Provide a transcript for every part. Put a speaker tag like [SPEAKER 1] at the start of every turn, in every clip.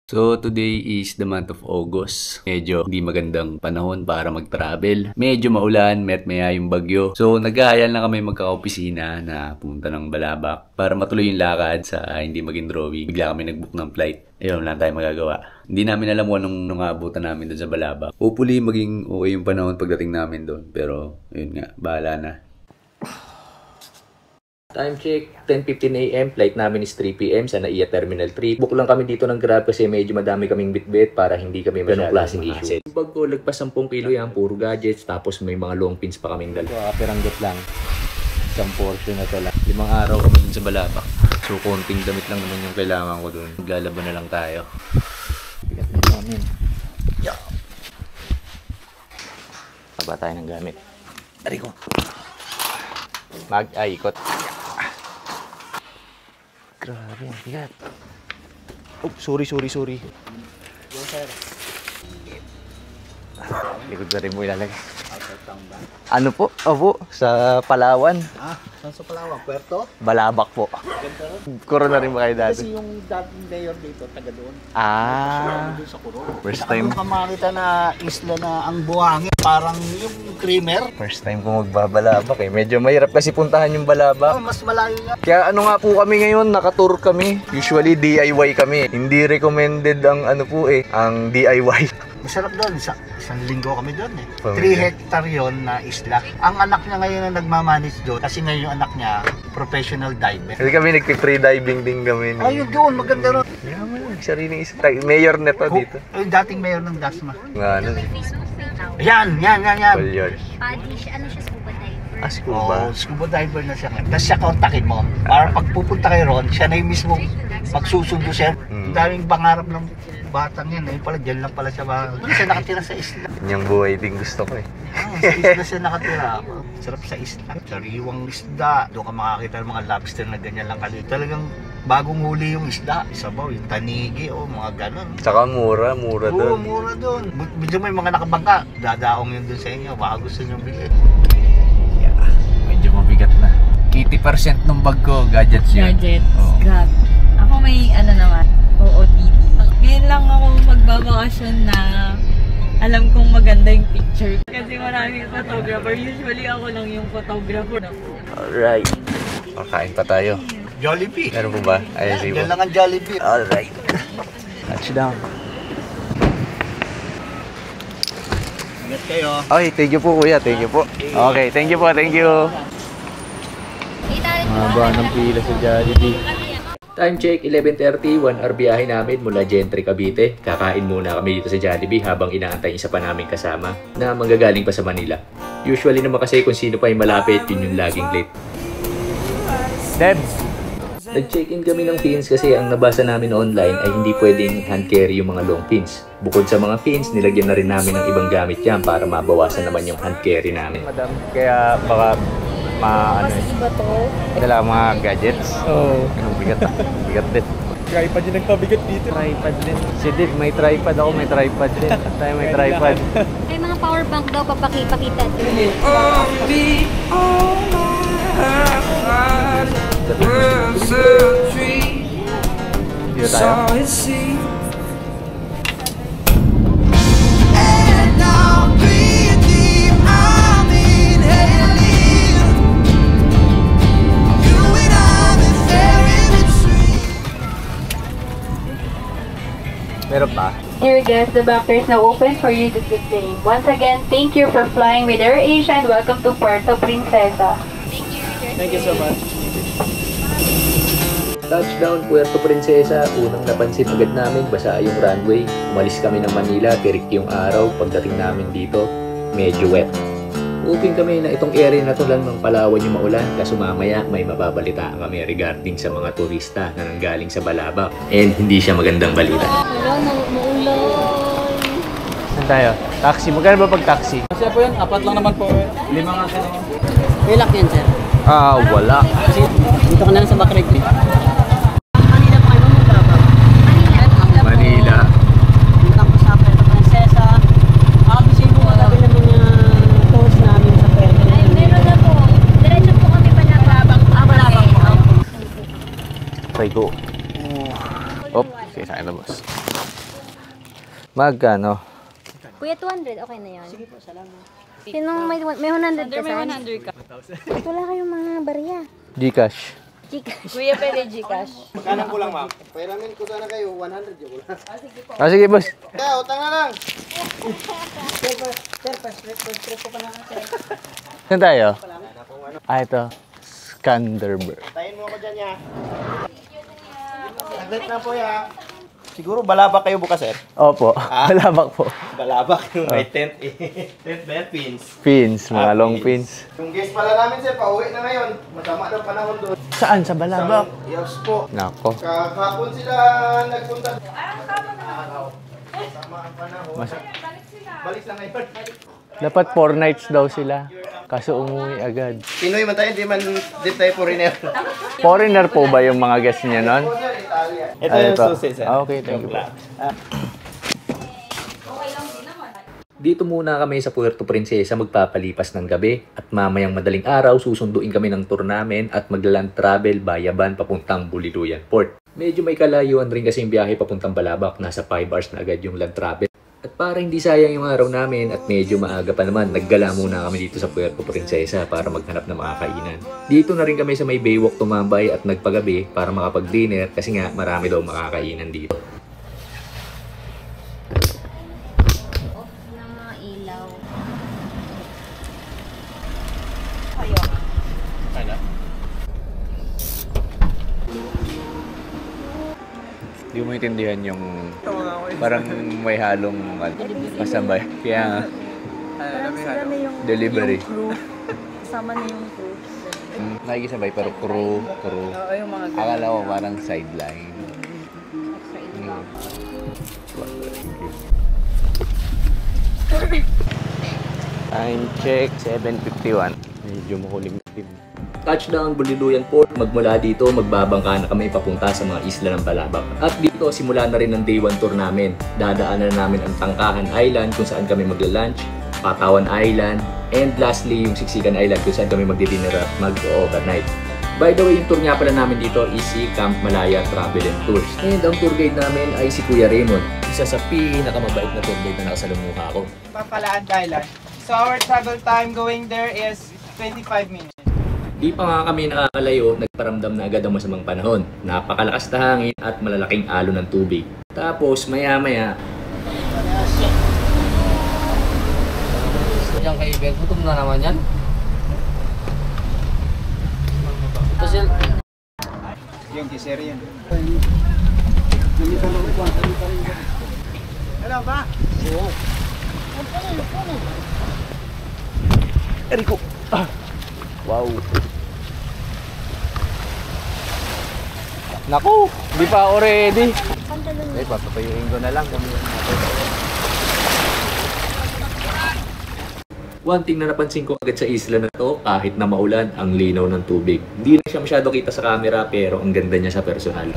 [SPEAKER 1] So, today is the month of August. Medyo hindi magandang panahon para mag-travel. Medyo maulan, maya yung bagyo. So, nag-aayal na kami magka-opisina na pumunta ng Balabac para matuloy yung lakad sa hindi maging drawing. Bigla kami nag-book ng flight. Ayun, wala tayong magagawa. Hindi namin alam kung anong abutan namin doon sa Balabac. Hopefully, maging okay yung panahon pagdating namin doon. Pero, yun nga, bahala na. Time check, 10:15 AM, flight namin is 3 PM sa NAIA Terminal 3. Book lang kami dito ng Grab kasi medyo madami kaming bitbit para hindi kami masyadong klaseng issue. Yung bag ko, lagpas 10 kilo yan, puro gadgets, tapos may mga long pins pa kaming dala. So, peranggot lang. Isang portion na to lang. 5 araw kami dun sa Balabac. So, konting damit lang naman yung kailangan ko dun. Maglalaban na lang tayo. Bigat na namin. Yeah. Taba tayo ng gamit. Dari ko. Ikot. Grabe, ang bigat. Oh, sorry. Yes, sir. Likod na rin mo ilalagay. Ano po? Opo, sa Palawan.
[SPEAKER 2] Saan sa Palawan? Puerto?
[SPEAKER 1] Balabac po. Kuro na rin ba kayo dati?
[SPEAKER 2] Kasi yung dating mayor dito, taga doon. Doon sa Kuro.
[SPEAKER 1] First time.
[SPEAKER 2] Ano ka makita na isla na ang buhangin, parang yung creamer.
[SPEAKER 1] First time ko magbabalabak eh. Medyo mahirap kasi puntahan yung Balabac.
[SPEAKER 2] Mas malayo nga.
[SPEAKER 1] Kaya ano nga po kami ngayon, nakatour kami. Usually DIY kami. Hindi recommended ang ang DIY.
[SPEAKER 2] Masarap doon. Isang linggo kami doon eh.
[SPEAKER 1] Pamilya.
[SPEAKER 2] 3 hectare yon na isla. Ang anak niya ngayon na nagmamanage doon. Kasi ngayon yung anak niya, professional diver.
[SPEAKER 1] Kasi kami nagpi-free diving din kami.
[SPEAKER 2] Ayun doon, maganda ron.
[SPEAKER 1] Yaman, sariling isa. Mayor na to dito.
[SPEAKER 2] Yung dating mayor ng Dasma.
[SPEAKER 1] Nga ano eh.
[SPEAKER 2] Yan.
[SPEAKER 1] Palyard.
[SPEAKER 3] Ano siya, scuba diver?
[SPEAKER 1] Scuba.
[SPEAKER 2] Scuba diver na siya. Tapos siya kontakin mo. Para pag pupunta kayo ron, siya na yung mismo magsusundo siya. Ang daming pangarap ng batang yan. Ayun pala, dyan lang pala siya. Doon siya nakatira sa isla.
[SPEAKER 1] Yung buhay din gusto ko eh.
[SPEAKER 2] Sa isla siya nakatira. Sarap sa isla. Sariwang isda. Doon ka makakita ng mga lobster na ganyan lang kalit. Talagang bagong huli yung isda. Sabaw, yung tanigi o mga ganon.
[SPEAKER 1] Tsaka mura doon.
[SPEAKER 2] Oo, mura doon. Medyo may mga nakabangka. Dadaong yun doon sa inyo. Baka gusto nyo bilhin.
[SPEAKER 1] Yeah, medyo mabigat na. 80% ng bag ko, gadgets yun.
[SPEAKER 4] Gadgets,
[SPEAKER 1] Oh.
[SPEAKER 4] grabe. Ako may naman, OOTD. Ngayon lang ako magbabakasyon na alam kong maganda yung picture. Kasi maraming photographer. Usually ako lang yung photographer.
[SPEAKER 1] Alright. Kain pa tayo.
[SPEAKER 2] Jollibee.
[SPEAKER 1] Meron po ba? Ayun, sige po.
[SPEAKER 2] Yan lang ang Jollibee.
[SPEAKER 1] Alright. Touchdown.
[SPEAKER 2] Ingat kayo.
[SPEAKER 1] Okay, thank you po kuya. Thank you po. Okay, thank you po. Thank you. Mahaba ng pila sa Jollibee. Time check, 11:30, 1 hour biyahe namin mula Gentry, Cavite. Kakain muna kami dito sa Jollibee habang inaantay isa pa namin kasama na manggagaling pa sa Manila. Usually naman kasi kung sino pa yung malapit, yun yung laging late. Debs! Nag-check-in kami ng pins kasi ang nabasa namin online ay hindi pwedeng hand carry yung mga long pins. Bukod sa mga pins, nilagyan na rin namin ng ibang gamit yan para mabawasan naman yung hand carry namin. Madam, kaya baka
[SPEAKER 4] Iba to.
[SPEAKER 1] dala mga gadgets.
[SPEAKER 4] Oo.
[SPEAKER 1] Bigat din.
[SPEAKER 5] Tripod yung nagpabigat dito.
[SPEAKER 1] Tripod din. Si Did, may tripod ako, may tripod din. Tayo may tripod.
[SPEAKER 3] May mga power bank daw, papakita.
[SPEAKER 1] Dito tayo. Meron pa?
[SPEAKER 6] Dear guests, the back door is now open for you to sit in. Once again, thank you for flying with AirAsia and welcome to Puerto Princesa.
[SPEAKER 5] Thank you so much.
[SPEAKER 1] Touchdown, Puerto Princesa. Unang napansin agad namin, basa yung runway. Umalis kami ng Manila, tirik yung araw. Pagdating namin dito, medyo wet. Hoping kami na itong area na to lang ng Palawan yung maulan, kaso mamaya may mababalitaan kami regarding sa mga turista na nanggaling sa Balabac. And hindi siya magandang balita.
[SPEAKER 3] Wala, maulan.
[SPEAKER 1] Saan tayo? Taxi. Magkano ba pag taxi?
[SPEAKER 5] Kasi po yan, 4 lang naman po. 5 nga sila.
[SPEAKER 6] Relax yan, sir.
[SPEAKER 1] Wala.
[SPEAKER 6] Kasi dito ka na lang sa Backrig.
[SPEAKER 1] Manila.
[SPEAKER 6] Punta ko sa Puerto Princesa. Kasi mo wala rin naman yung tours namin sa Puerto.
[SPEAKER 3] Ay, meron na po. Diretso po kami pa na Balabang.
[SPEAKER 6] Balabang po.
[SPEAKER 1] Try go. Oh, Ayan na, boss. Magkano?
[SPEAKER 3] Kuya, 200. Okay na yan. Sige po, salamat. Sinong may 100 ka,
[SPEAKER 4] May
[SPEAKER 3] San?
[SPEAKER 4] 100 ka.
[SPEAKER 3] Wala kayong mga barya.
[SPEAKER 1] Gcash.
[SPEAKER 3] Gcash.
[SPEAKER 4] Kuya, pwede Gcash.
[SPEAKER 2] Magkano ko lang, ma'am? Pairamin ko sana kayo, 100 yung ulan.
[SPEAKER 1] Ah, sige, boss.
[SPEAKER 2] Kaya, utang na lang.
[SPEAKER 1] Saan tayo? Ah, ito. Skanderberg.
[SPEAKER 2] Tayin mo ako dyan, ya. Saglit na po, ya. Siguro balabak kayo bukas, sir?
[SPEAKER 1] Opo. Malabak po.
[SPEAKER 2] Balabak yung may tent eh. Tent ba yan? Pins.
[SPEAKER 1] Pins, mga long pins.
[SPEAKER 2] Yung guest pala namin, sir, pauwi na ngayon. Masama daw panahon doon.
[SPEAKER 1] Saan? Sa Balabak?
[SPEAKER 2] Yes po.
[SPEAKER 1] Nako.
[SPEAKER 2] Kahapon sila nagpunta. Masama ang panahon. Balik na ngayon.
[SPEAKER 1] Dapat 4 nights daw sila. Kaso umuwi agad.
[SPEAKER 2] Pinoy man tayo, di tayo foreigner.
[SPEAKER 1] Foreigner po ba yung mga guests niya nun?
[SPEAKER 2] Ito
[SPEAKER 1] Ah,
[SPEAKER 2] yung
[SPEAKER 1] ito.
[SPEAKER 2] susi, sir.
[SPEAKER 1] Ah, okay, thank you po. Dito muna kami sa Puerto Princesa magpapalipas ng gabi at mamayang madaling araw susunduin kami ng tour namin at magla-land travel via van papuntang Buliruyan Port. Medyo may kalayuan rin kasi yung biyahe papuntang Balabak, nasa 5 hours na agad yung land travel. At para hindi sayang yung araw namin at medyo maaga pa naman, naggala muna kami dito sa Puerto Princesa para maghanap ng mga kainan. Dito na rin kami sa may Baywalk tumambay at nagpagabi para makapag-dinner kasi nga marami daw makakainan dito.
[SPEAKER 3] Off ng mga ilaw.
[SPEAKER 1] Hindi mo maintindihan yung parang may halong kasabay. Kaya delivery.
[SPEAKER 4] Kasama na yung crew.
[SPEAKER 1] Nakikisabay pero crew.
[SPEAKER 4] Oo, yung mga
[SPEAKER 1] Akala ko parang sideline. Time check, 7:51. Medyo makulim din. Touchdown Buliruyan Port. Magmula dito, magbabangka na kami papunta sa mga isla ng Balabak. At dito, simula na rin ang day 1 tour namin. Dadaanan namin ang Tangkahan Island kung saan kami magla-lunch, Patawan Island, and lastly, yung Siksikan Island kung saan kami magdi-dinner at mag-overnight. By the way, yung tour nga pala namin dito is si Camp Malaya Travel and Tours. And ang tour guide namin ay si Kuya Raymond. Isa sa pinakamabait na tour guide na nakasalumuha ko.
[SPEAKER 7] Papalaan Island. So our travel time going there is 25 minutes.
[SPEAKER 1] Di pa nga kami nakakalayo, nagparamdam na agad ang masamang panahon. Napakalakas na hangin at malalaking alon ng tubig. Tapos maya-maya,
[SPEAKER 8] Diyan kay Bel, gutom na naman yan. Kasi
[SPEAKER 7] Yung kisir yan. Hello ba?
[SPEAKER 1] Eriko! Wow! Naku! Di pa ako ready! Eh, papatayuin ko na lang. One thing na napansin ko agad sa isla na to, kahit na maulan, ang linaw ng tubig. Hindi na siya masyado kita sa camera, pero ang ganda niya sa personal.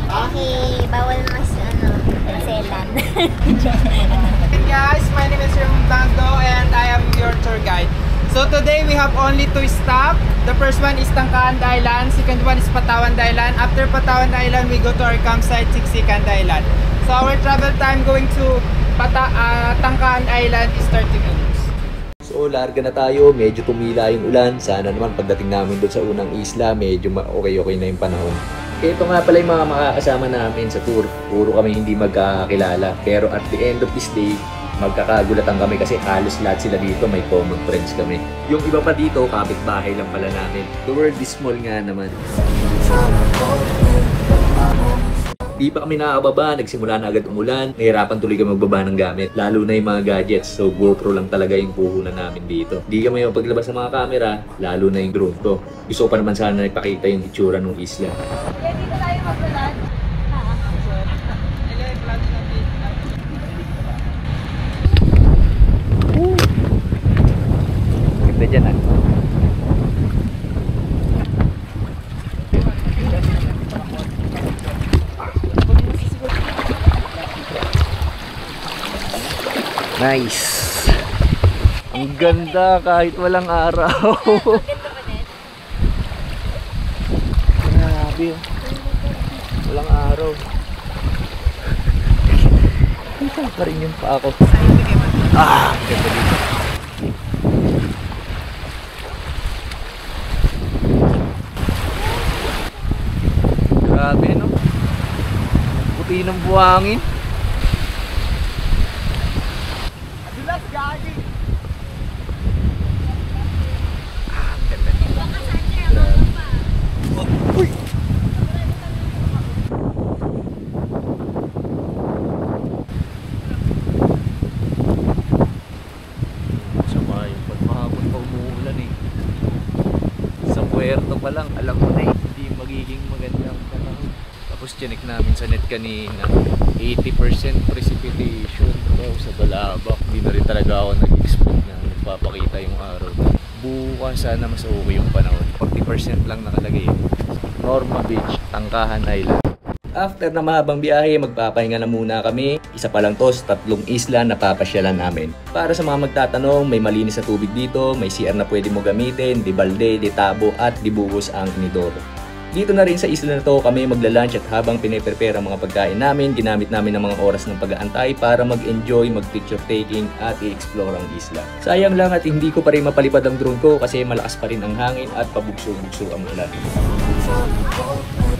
[SPEAKER 3] Okay, bawal mas selan.
[SPEAKER 7] Hey guys, my name is Ramdando and I am your tour guide. So today we have only 2 stops. The first one is Tangkahan Island, second one is Patawan Island. After Patawan Island, we go to our campsite, Siksikan Island. So our travel time going to Tangkahan Island is 30 minutes.
[SPEAKER 1] So, larga na tayo. Medyo tumila yung ulan. Sana naman pagdating namin doon sa unang isla, medyo okay na yung panahon. Ito nga pala yung mga makakasama namin sa tour. Puro kami hindi magkakilala. Pero at the end of this day, magkakagulatan kami kasi halos lahat sila dito may common friends kami. Yung iba pa dito, kapitbahay lang pala namin. The world is small nga naman. Di pa kami nakababa, nagsimula na agad umulan. Nahirapan tuloy kami magbaba ng gamit, lalo na yung mga gadgets. So GoPro lang talaga yung puhunan namin dito. Di kami mapaglabas ng mga camera, lalo na yung drone ko. Gusto ko pa naman sana ipakita yung itsura ng isla.
[SPEAKER 4] Dito tayo magbalan.
[SPEAKER 1] Ganda dyan ah. Nice! Ang ganda kahit walang araw. Grabe. Walang araw. Isang pa rin yung pa ako. Ganda dito. Grabe, no? Puti ng buhangin.
[SPEAKER 2] Adulas, gagi!
[SPEAKER 1] Ganda dito. Grabe. Uy! Sama yung pagpahapon pa umuulan eh. Sa puerto pa lang, alam mo na eh, hindi magiging magandang panahon. Tapos chinek namin sa net kanina, 80% precipitation daw sa Balabac. Hindi na rin talaga ako nag-expect na nagpapakita yung araw. Bukas sana mas okay yung panahon. 40% lang nakalagay. Norma Beach, Tangkahan Island. After na mahabang biyahe, magpapahinga na muna kami. Isa pa lang to sa 3 isla na papasyalan namin. Para sa mga magtatanong, may malinis na tubig dito, may CR na pwede mo gamitin, di balde, di tabo at di buhos ang inidoro. Dito na rin sa isla na to kami magla-lunch at habang pine-prepare ang mga pagkain namin, ginamit namin ang mga oras ng pag-aantay para mag-enjoy, mag-picture taking at i-explore ang isla. Sayang lang at hindi ko pa rin mapalipad ang drone ko kasi malakas pa rin ang hangin at pabugso-bugso ang ulan.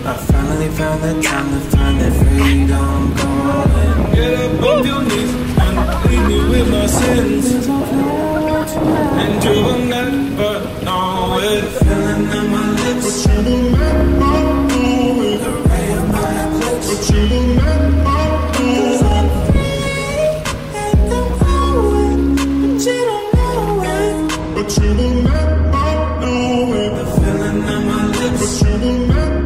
[SPEAKER 9] I finally found the time to find that freedom. Come on and get up on your knees and leave me with my sins. And you will never know it. Feeling in my lips, but you will never know it. The ray of my eclipse, but you will never know it. I'm free and I'm going, but you don't know it. But you will never know it. The feeling in my lips, but you will never.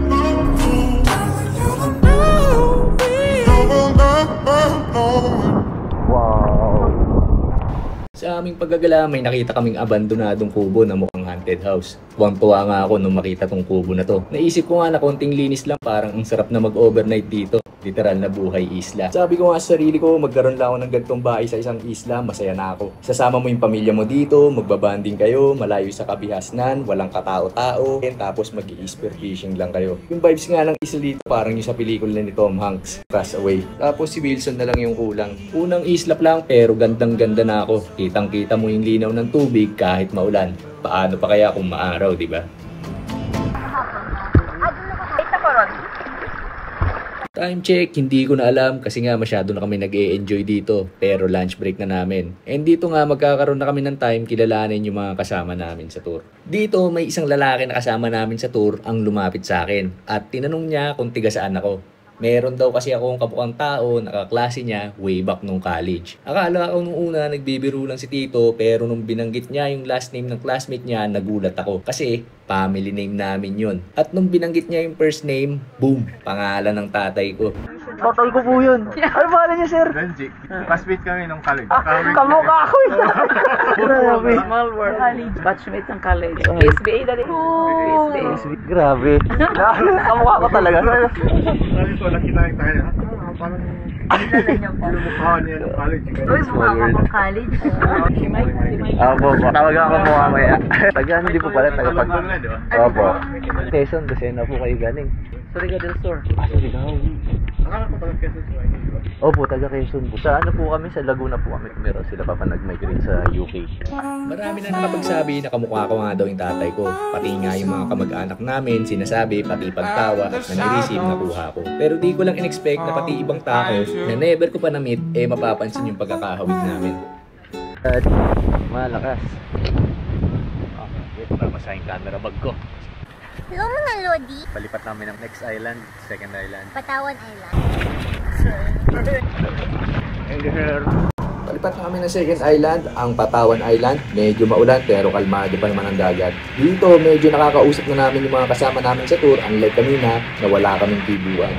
[SPEAKER 1] Sa aming paggagala, may nakita kaming abandonadong kubo na mukhang haunted house. Tuwang-tuwa nga ako nung makita tong kubo na to. Naisip ko nga na konting linis lang, parang ang sarap na mag-overnight dito. Literal na buhay isla. Sabi ko nga sa sarili ko, magkaroon lang ako ng ganitong bahay sa isang isla, masaya na ako. Sasama mo yung pamilya mo dito, magbabanding kayo, malayo sa kabihasnan, walang katao-tao, tapos mag-i-spear fishing lang kayo. Yung vibes nga ng isla dito, parang yung sa pelikula ni Tom Hanks, Castaway. Tapos si Wilson na lang yung kulang. Unang islap lang, pero gandang-ganda na ako. Kitang-kita mo yung linaw ng tubig kahit maulan. Paano pa kaya kung maaraw, di ba? Time check, hindi ko na alam kasi nga masyado na kami nag-e-enjoy dito. Pero lunch break na namin. And dito nga magkakaroon na kami ng time kilalanin yung mga kasama namin sa tour. Dito may isang lalaki na kasama namin sa tour ang lumapit sa akin. At tinanong niya kung tiga saan ako. Meron daw kasi akong kamukhang tao, nakaklase niya way back nung college. Akala ko nung una nagbibiro lang si Tito, pero nung binanggit niya yung last name ng classmate niya, nagulat ako. Kasi family name namin yun. At nung binanggit niya yung first name, boom, pangalan ng tatay ko.
[SPEAKER 2] Tatay ko po yun. Ano pangalan niya, sir?
[SPEAKER 5] Benji. Classmate kami nung college.
[SPEAKER 2] Kamukha ako yun. Grabe.
[SPEAKER 4] Small world. College. Batchmate ng college. SBA dali. SBA.
[SPEAKER 2] Grabe. Kamukha ko talaga.
[SPEAKER 5] Sabi ko, nakita yung tayo. Parang mukha niya nung college.
[SPEAKER 4] Uy, mukha ko ng college. Si Mike.
[SPEAKER 2] Opo, tawagan ako mo mamaya. Taga, hindi po pala, taga pag... Opo. Quezon, Lucena po kayo galing.
[SPEAKER 4] Surigao del Sur.
[SPEAKER 2] Surigao.
[SPEAKER 5] Akala ko taga Quezon sa Quezon, di ba?
[SPEAKER 2] Opo, taga Quezon po. Sa ano po kami, sa Laguna po kami tumira. Sila pa nag-migrate sa UK.
[SPEAKER 1] Marami na nakapagsabi na kamukha ko nga daw yung tatay ko. Pati nga yung mga kamag-anak namin, sinasabi, pati pagtawa at na-receive nakuha ko. Pero di ko lang in-expect na pati ibang tao na never ko pa na-meet, mapapansin yung pagkakahawig namin.
[SPEAKER 2] Malakas.
[SPEAKER 1] Ito na masayang camera bag ko.
[SPEAKER 3] Hello mga Lodi.
[SPEAKER 1] Palipat namin ng next island, second island.
[SPEAKER 3] Patawan Island.
[SPEAKER 1] Palipat na kami ng second island, ang Patawan Island. Medyo maulan pero kalmado pa naman ang dagat. Dito medyo nakakausap na namin yung mga kasama namin sa tour, unlike kanina na wala kaming tibuan.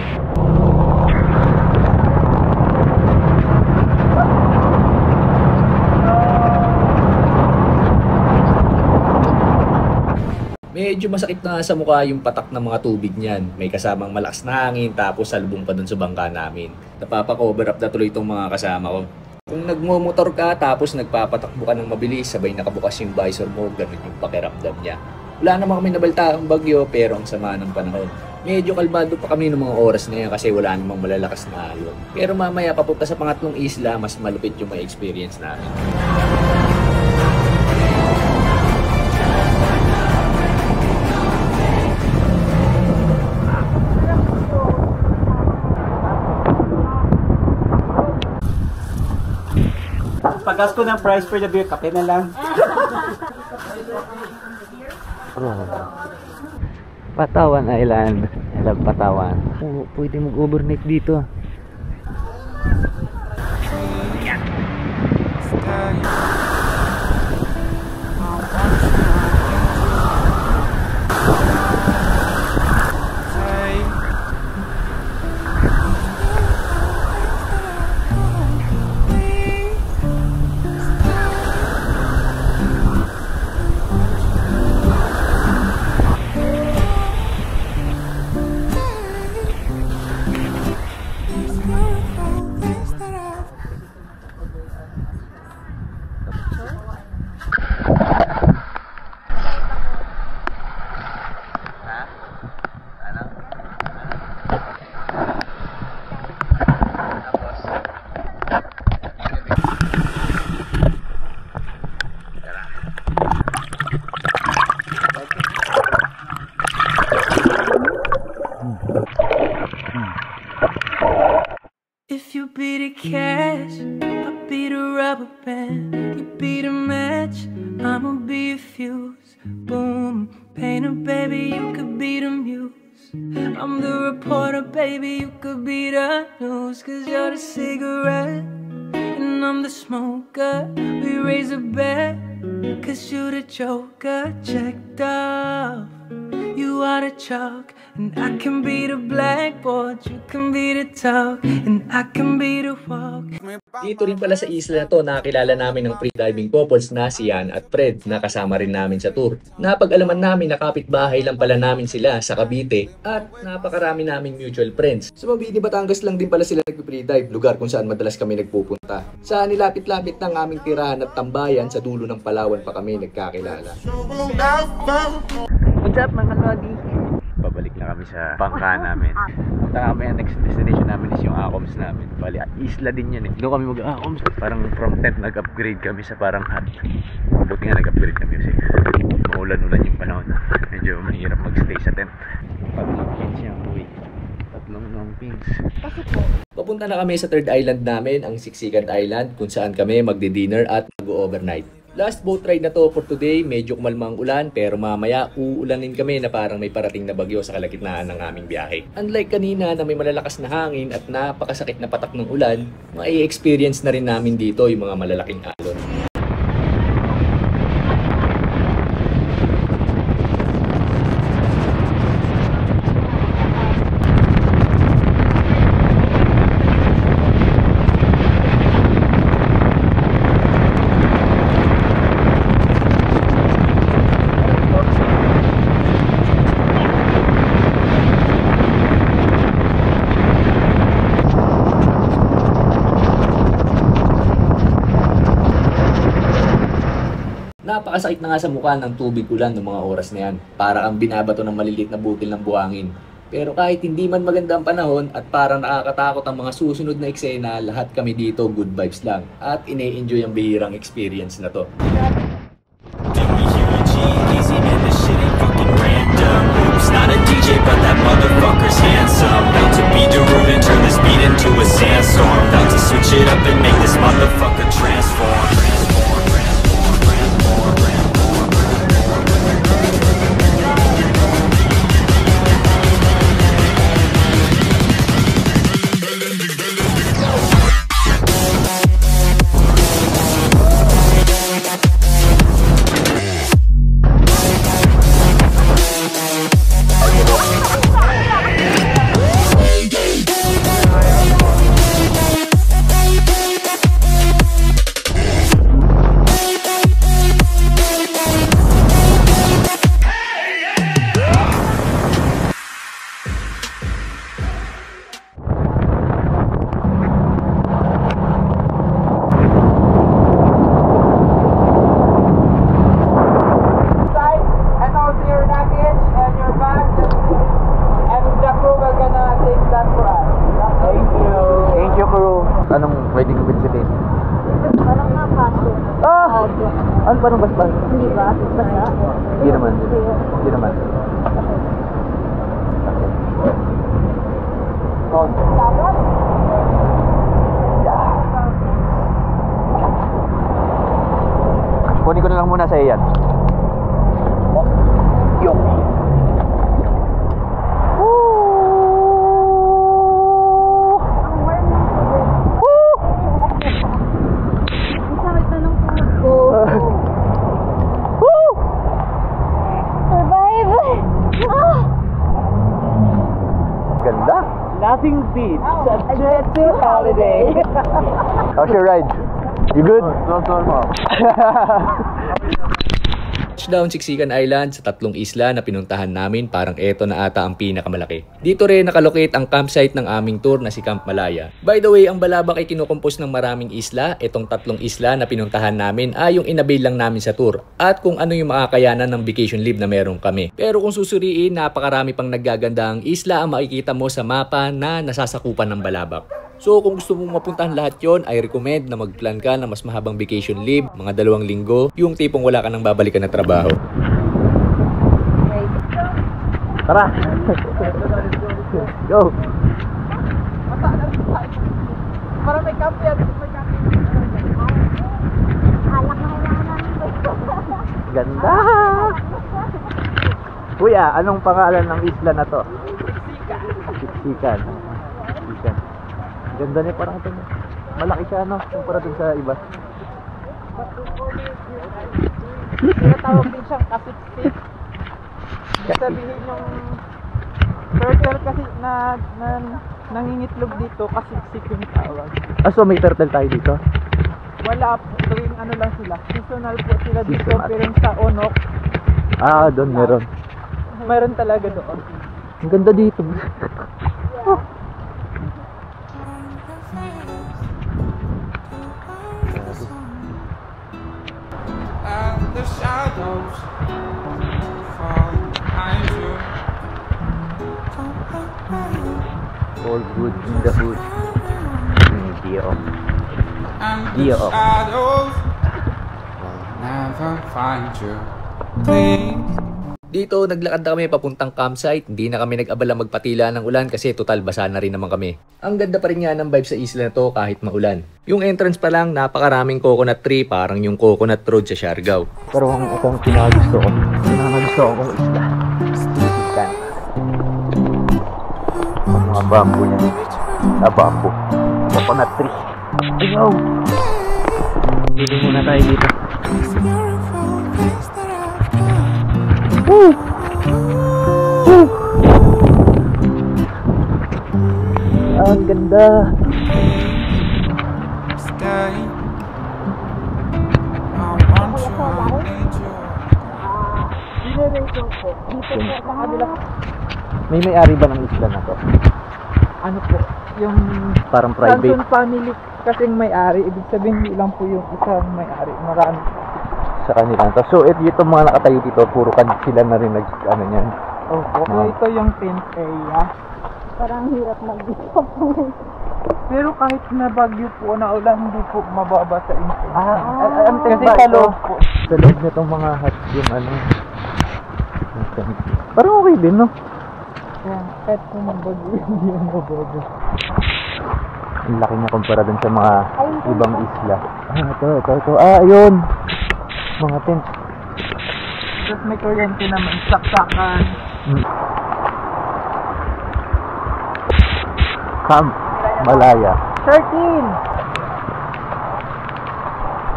[SPEAKER 1] Medyo masakit na sa mukha yung patak ng mga tubig niyan. May kasamang malakas na hangin tapos salubong pa dun sa bangka namin. Napapa-cover up na tuloy itong mga kasama ko. Kung nagmumotor ka tapos nagpapatakbo ka ng mabilis, sabay nakabukas yung visor mo, ganun yung pakiramdam niya. Wala naman kami nabalta ang bagyo pero ang sama ng panahon. Medyo kalmado pa kami ng mga oras na yan kasi wala namang malalakas na alon. Pero mamaya papunta sa pangatlong isla, mas malupit yung may experience namin.
[SPEAKER 2] Pagkas ko ng price per the beer, kape na lang.
[SPEAKER 1] Patawan Island. I love Patawan. Oh, pwede mag-overnight dito.
[SPEAKER 9] If you be the cash, I'll be the rubber band. You be the match, I'ma be a fuse. Boom, painter, baby, you could be the muse. I'm the reporter, baby, you could be the news. Cause you're the cigarette, and I'm the smoker. We raise a bet, cause you the joker. Checked off, you are the chalk. And I can be the blackboard, you can be the talk, and I can be the walk.
[SPEAKER 1] Dito rin pala sa isla na to, nakakilala namin ng free-diving couples na si Yan at Fred na kasama rin namin sa tour. Napag-alaman namin na kapitbahay lang pala namin sila sa Cavite at napakarami naming mutual friends. Sa Mabini, Batangas lang din pala sila nag-free-dive, lugar kung saan madalas kami nagpupunta. Sa nilapit-lapit ng aming tirahan at tambayan, sa dulo ng Palawan pa kami nagkakilala.
[SPEAKER 2] What's up mga Lodi? Pabalik na kami sa bangka namin. Punta kami, ang next destination namin is yung Acoms namin. Bali, isla din yan eh. Doon kami mag-Acoms. Parang from tent, nag-upgrade kami sa parang hut. Buti nga nag-upgrade kami kasi maulan-ulan yung panahon. Medyo mahirap mag-stay sa tent. Tatlong pins yan, boy. Tatlong long pins.
[SPEAKER 1] Papunta na kami sa third island namin, ang Siksikan Island, kung saan kami magdi-dinner at mag-overnight. Last boat ride na to for today, medyo kumalma ang ulan pero mamaya uulanin kami na parang may parating na bagyo sa kalagitnaan ng aming biyahe. Unlike kanina na may malalakas na hangin at napakasakit na patak ng ulan, mai-experience na rin namin dito yung mga malalaking alon. Napakasakit na nga sa mukha ng tubig ulan ng mga oras na yan. Para kang binabato ng maliliit na butil ng buhangin. Pero kahit hindi man maganda ang panahon at parang nakakatakot ang mga susunod na eksena, lahat kami dito good vibes lang. At ine-enjoy ang bihirang experience na to.
[SPEAKER 9] Not a DJ, but that motherfucker's handsome. About to be Darude and turn this beat into a sandstorm. About to switch it up and make this motherfucker transform.
[SPEAKER 2] Paano basta?
[SPEAKER 3] Hindi ba? Basa?
[SPEAKER 2] Hindi naman. Hindi naman. Kunin ko na lang muna sa iyan. Yung. Ganda.
[SPEAKER 7] Nothing beats a jet to holiday.
[SPEAKER 2] How's your ride? You good?
[SPEAKER 1] Touchdown Siksikan Island sa 3 isla na pinuntahan namin, parang eto na ata ang pinakamalaki. Dito rin nakalocate ang campsite ng aming tour na si Camp Malaya. By the way, ang Balabac ay kinukompos ng maraming isla. Itong 3 isla na pinuntahan namin ay yung inabail lang namin sa tour at kung ano yung makakayanan ng vacation leave na meron kami. Pero kung susuriin, napakarami pang naggaganda ang isla ang makikita mo sa mapa na nasasakupan ng Balabac. So kung gusto mong mapuntahan lahat yon, I recommend na mag-plan ka ng mas mahabang vacation leave, mga 2 linggo, yung tipong wala ka nang babalikan na trabaho.
[SPEAKER 2] Tara! Go!
[SPEAKER 7] Para may kape at may kape.
[SPEAKER 3] Alak na kailangan namin.
[SPEAKER 2] Ganda! Kuya, anong pangalan ng isla na to? Siksikan. Siksikan. Ganda niya, parang ito. Malaki siya, no? Kumpara dun sa iba.
[SPEAKER 7] Tinatawag din siyang kasiksik. Sabihin yung turtle kasi na nangingitlog dito, kasiksik yung tawag.
[SPEAKER 2] Ah, so may turtle tayo dito?
[SPEAKER 7] Wala, tuwing ano lang sila. Seasonal po sila dito, pero yung sa Onok.
[SPEAKER 2] Ah, doon meron.
[SPEAKER 7] Meron talaga doon.
[SPEAKER 2] Ang ganda dito.
[SPEAKER 9] The shadows fall behind you.
[SPEAKER 2] All good in the hood. Dio.
[SPEAKER 9] And the shadows will never find you. Please.
[SPEAKER 1] Dito, naglakad na kami papuntang campsite. Hindi na kami nag-abala magpatila ng ulan kasi total basa na rin naman kami. Ang ganda pa rin nga ng vibe sa isla na to kahit maulan. Yung entrance pa lang, napakaraming coconut tree, parang yung coconut road sa Siargao.
[SPEAKER 2] Pero ang pinakagusto ko kung isla. Siksikan. Ang mga bamboo niya. Bamboo. Coconut tree. Ayaw! Dito muna tayo dito. Woo! Woo! Ang ganda!
[SPEAKER 9] Stay. I want you, I need you.
[SPEAKER 7] Dinerator po. Dito po sa kabila.
[SPEAKER 2] May may-ari ba ng isla na to?
[SPEAKER 7] Ano po? Yung
[SPEAKER 2] Parang private?
[SPEAKER 7] Sanson family kasing may-ari. Ibig sabihin hindi lang po yung isang may-ari. Marami.
[SPEAKER 2] Sa kanila to. So, itong mga nakatayo dito, puro sila na rin ano yan.
[SPEAKER 7] Opo. Ito yung tent area.
[SPEAKER 3] Parang hirap mag-isip.
[SPEAKER 7] Pero kahit na bagyo po na ulan, hindi po mababa sa inyo.
[SPEAKER 2] Kasi sa loob po. Sa loob nitong mga hut yung ano. Parang okay din, no?
[SPEAKER 7] Yan. Kahit po magbagyo, hindi yan mababa.
[SPEAKER 2] Ang laki niya kumpara dun sa mga ibang isla. Ito. Ayun! Mga tent.
[SPEAKER 7] Tapos may kuryente naman. Saksakan.
[SPEAKER 2] Camp Malaya.
[SPEAKER 7] 13!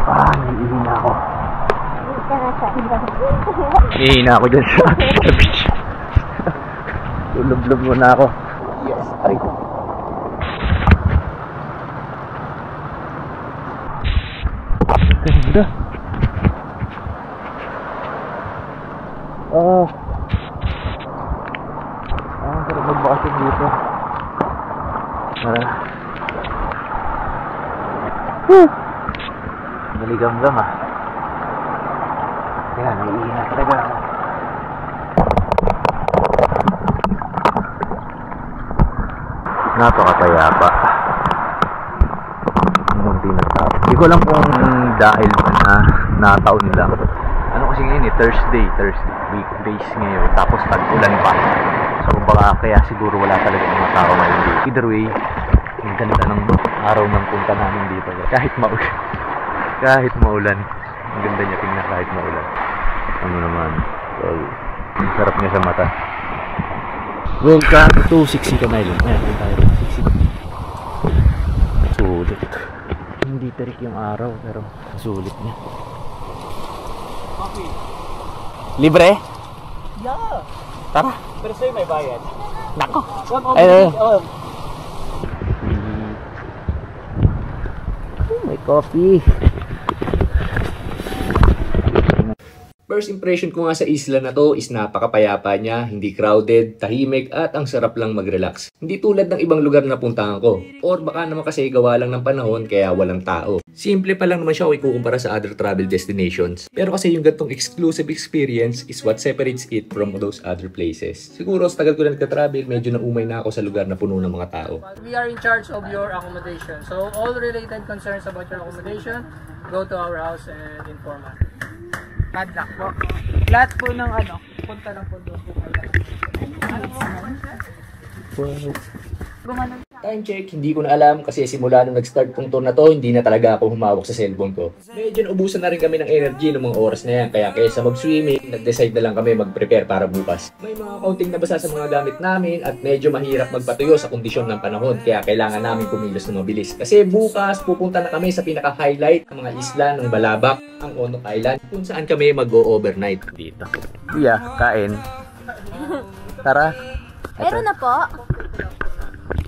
[SPEAKER 2] Naiihina ako.
[SPEAKER 3] Hindi
[SPEAKER 2] Naiihina ako dyan sa beach. Lulub-lub muna ako. Yes, aray ko. Ganda. Sarap magbakasyon dito. Naligam-gam ah. Kaya naiihina talaga ako. Napakapayapa. Munti na tao. Hindi ko alam kung dahil ba na nataon lang. Ano kasi ngayon Thursday, weekdays ngayon, tapos tag-ulan pa. So baka kaya siguro wala talaga mga tao ngayon dito. Either way, ang ganda ng araw ng punta namin dito. Kahit maulan. Ang ganda niya tingnan kahit maulan. Ano naman, well, ang sarap niya sa mata. Welcome to Siksika Island. Ayan, punta tayo ng Siksika. Sulit. Hindi tarik yung araw, pero sulit niya.
[SPEAKER 7] Okay.
[SPEAKER 2] Libre?
[SPEAKER 7] Yeah.
[SPEAKER 2] Tara.
[SPEAKER 7] Pero sa'yo may bayad.
[SPEAKER 2] Nako.
[SPEAKER 7] Ayun.
[SPEAKER 2] May coffee.
[SPEAKER 1] First impression ko nga sa isla na to is napakapayapa niya, hindi crowded, tahimik at ang sarap lang mag-relax. Hindi tulad ng ibang lugar na puntahan ko. Or baka naman kasi gawa lang ng panahon kaya walang tao. Simple pa lang naman siya kung ikukumpara sa other travel destinations. Pero kasi yung gantong exclusive experience is what separates it from those other places. Siguro sa tagal ko na nagka-travel, medyo naumay na ako sa lugar na puno ng mga tao.
[SPEAKER 7] We are in charge of your accommodation. So all related concerns about your accommodation, go to our house and inform us. Bad luck po. Lahat po ng punta lang po doon po kayo.
[SPEAKER 1] Time check, hindi ko na alam kasi simula nung nag-start tong tour na to, hindi na talaga ako humawak sa cellphone ko. Medyo naubusan na rin kami ng energy ng mga oras na yan, kaya kaysa mag-swimming, nag-decide na lang kami mag-prepare para bukas. May mga kaunting nabasa sa mga gamit namin at medyo mahirap magpatuyo sa kondisyon ng panahon, kaya kailangan namin kumilos na mabilis. Kasi bukas pupunta na kami sa pinaka-highlight ng mga isla ng Balabac, ang Onok Island, kung saan kami mag-o-overnight dito.
[SPEAKER 2] Kuya, kain. Tara.
[SPEAKER 3] Meron na po.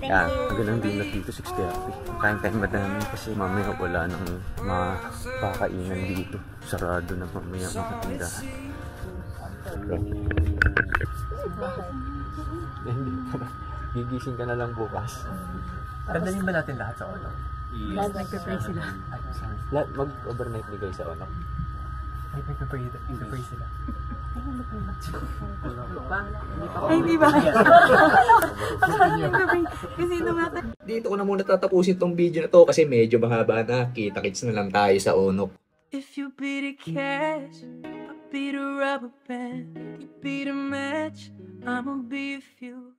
[SPEAKER 2] Yan, magandang din na dito, 60 happy. Kain tayo madami kasi mamaya wala nang makakainan dito. Sarado na mamaya mga tindahan. Gigising ka na lang bukas.
[SPEAKER 7] Tandalin ba natin lahat sa Onok?
[SPEAKER 3] Lahat nagpe-pray sila.
[SPEAKER 1] Lahat mag-overnight ni guys sa Onok.
[SPEAKER 7] Ay, nagpe-pray sila.
[SPEAKER 4] Ay, di ba? Kasi naman.
[SPEAKER 1] Dito ko na muna tatapusin tong video na to kasi medyo mahaba na. Kita-kits na lang tayo sa Onok.
[SPEAKER 9] If you be the cash, I'll be the rubber band. You be the match, I'ma be a fuse.